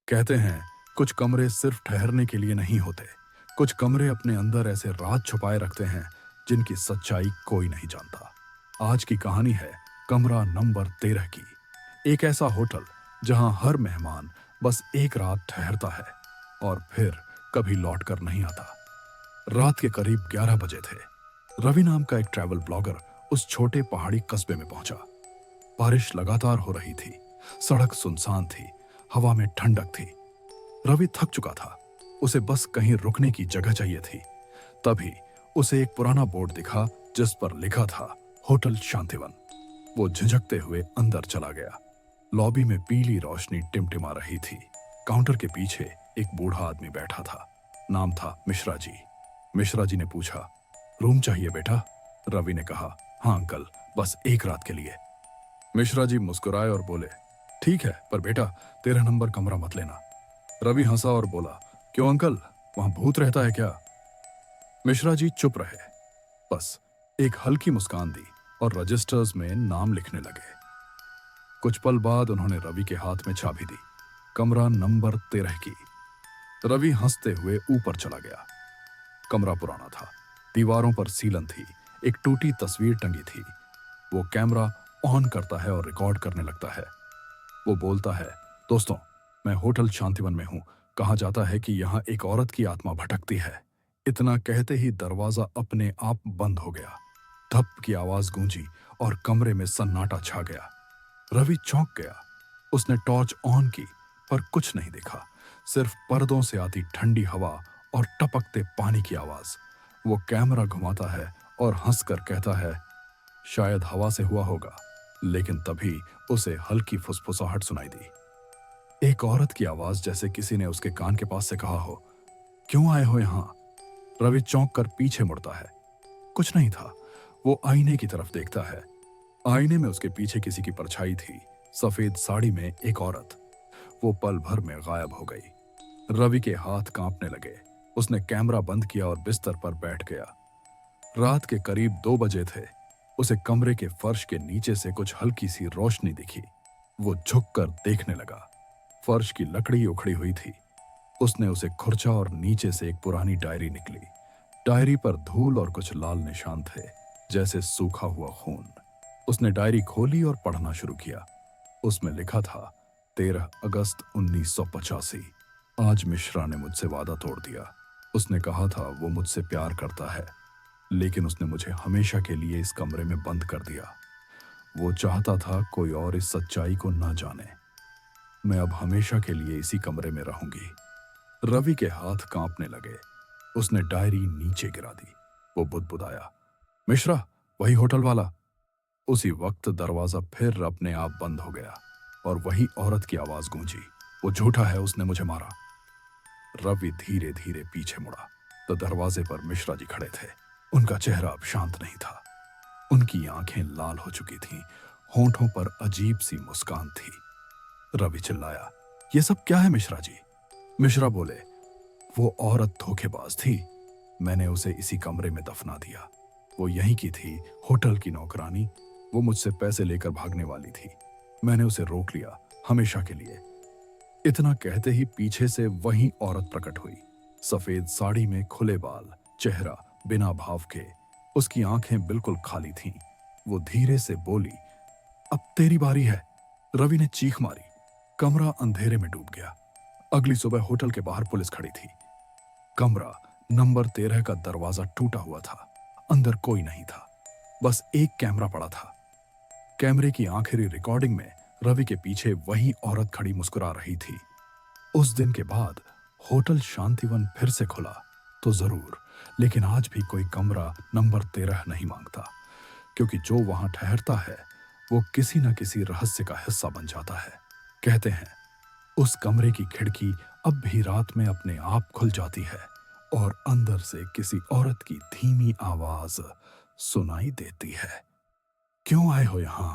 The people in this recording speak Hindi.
कहते हैं कुछ कमरे सिर्फ ठहरने के लिए नहीं होते। कुछ कमरे अपने अंदर ऐसे राज छुपाए रखते हैं जिनकी सच्चाई कोई नहीं जानता। आज की कहानी है कमरा नंबर 13 की। एक ऐसा होटल जहां हर मेहमान बस एक रात ठहरता है और फिर कभी लौट कर नहीं आता। रात के करीब 11 बजे थे। रवि नाम का एक ट्रैवल ब्लॉगर उस छोटे पहाड़ी कस्बे में पहुंचा। बारिश लगातार हो रही थी, सड़क सुनसान थी, हवा में ठंडक थी। रवि थक चुका था, उसे बस कहीं रुकने की जगह चाहिए थी। तभी उसे एक पुराना बोर्ड दिखा जिस पर लिखा था होटल शांतिवन। वो झिझकते हुए अंदर चला गया। लॉबी में पीली रोशनी टिमटिमा रही थी। काउंटर के पीछे एक बूढ़ा आदमी बैठा था। नाम था मिश्रा जी। मिश्रा जी ने पूछा, रूम चाहिए बेटा? रवि ने कहा, हाँ अंकल, बस एक रात के लिए। मिश्रा जी मुस्कुराए और बोले, ठीक है, पर बेटा 13 नंबर कमरा मत लेना। रवि हंसा और बोला, क्यों अंकल, वहां भूत रहता है क्या? मिश्रा जी चुप रहे, बस एक हल्की मुस्कान दी और रजिस्टर्स में नाम लिखने लगे। कुछ पल बाद उन्होंने रवि के हाथ में चाबी दी। कमरा नंबर 13 की। रवि हंसते हुए ऊपर चला गया। कमरा पुराना था, दीवारों पर सीलन थी, एक टूटी तस्वीर टंगी थी। वो कैमरा ऑन करता है और रिकॉर्ड करने लगता है। वो बोलता है, दोस्तों, मैं होटल शांतिवन में हूं। कहा जाता है कि यहां एक औरत की आत्मा भटकती है। इतना कहते ही दरवाजा अपने आप बंद हो गया। धप की आवाज गूंजी और कमरे में सन्नाटा छा गया। रवि चौंक गया। उसने टॉर्च ऑन की, पर कुछ नहीं दिखा, सिर्फ पर्दों से आती ठंडी हवा और टपकते पानी की आवाज। वो कैमरा घुमाता है और हंसकर कहता है, शायद हवा से हुआ होगा। लेकिन तभी उसे हल्की फुसफुसाहट सुनाई दी। एक औरत की आवाज, जैसे किसी ने उसके कान के पास से कहा हो, क्यों आए हो यहां? रवि चौंक कर पीछे मुड़ता है। कुछ नहीं था। वो आईने की तरफ देखता है। आईने में उसके पीछे किसी की परछाई थी, सफेद साड़ी में एक औरत। वो पल भर में गायब हो गई। रवि के हाथ कांपने लगे। उसने कैमरा बंद किया और बिस्तर पर बैठ गया। रात के करीब 2 बजे थे। उसे कमरे के फर्श के नीचे से कुछ हल्की सी रोशनी दिखी। वो झुककर देखने लगा। फर्श की लकड़ी उखड़ी हुई थी। उसने उसे खुरचा और नीचे से एक पुरानी डायरी निकली। डायरी पर धूल और कुछ लाल निशान थे, जैसे सूखा हुआ खून। उसने डायरी खोली और पढ़ना शुरू किया। उसमें लिखा था, 13 अगस्त 1985। आज मिश्रा ने मुझसे वादा तोड़ दिया। उसने कहा था वो मुझसे प्यार करता है, लेकिन उसने मुझे हमेशा के लिए इस कमरे में बंद कर दिया। वो चाहता था कोई और इस सच्चाई को ना जाने। मैं अब हमेशा के लिए इसी कमरे में रहूंगी। रवि के हाथ कांपने लगे। उसने डायरी नीचे गिरा दी। वो बुदबुदाया, मिश्रा, वही होटल वाला। उसी वक्त दरवाजा फिर अपने आप बंद हो गया और वही औरत की आवाज गूंजी, वो झूठा है, उसने मुझे मारा। रवि धीरे धीरे पीछे मुड़ा तो दरवाजे पर मिश्रा जी खड़े थे। उनका चेहरा अब शांत नहीं था। उनकी आंखें लाल हो चुकी थीं, होंठों पर अजीब सी मुस्कान थी। रवि चिल्लाया, ये सब क्या है मिश्रा जी? मिश्रा बोले, वो औरत धोखेबाज थी। मैंने उसे इसी कमरे में दफना दिया। वो यहीं की थी, होटल की नौकरानी। वो मुझसे पैसे लेकर भागने वाली थी। मैंने उसे रोक लिया, हमेशा के लिए। इतना कहते ही पीछे से वही औरत प्रकट हुई। सफेद साड़ी में खुले बाल, चेहरा बिना भाव के। उसकी आंखें बिल्कुल खाली थीं। वो धीरे से बोली, अब तेरी बारी है। रवि ने चीख मारी। कमरा अंधेरे में डूब गया। अगली सुबह होटल के बाहर पुलिस खड़ी थी। कमरा नंबर 13 का दरवाजा टूटा हुआ था। अंदर कोई नहीं था, बस एक कैमरा पड़ा था। कैमरे की आखिरी रिकॉर्डिंग में रवि के पीछे वही औरत खड़ी मुस्कुरा रही थी। उस दिन के बाद होटल शांतिवन फिर से खुला तो जरूर, लेकिन आज भी कोई कमरा नंबर 13 नहीं मांगता, क्योंकि जो वहां ठहरता है वो किसी न किसी रहस्य का हिस्सा बन जाता है। कहते हैं उस कमरे की खिड़की अब भी रात में अपने आप खुल जाती है और अंदर से किसी औरत की धीमी आवाज सुनाई देती है, क्यों आए हो यहां?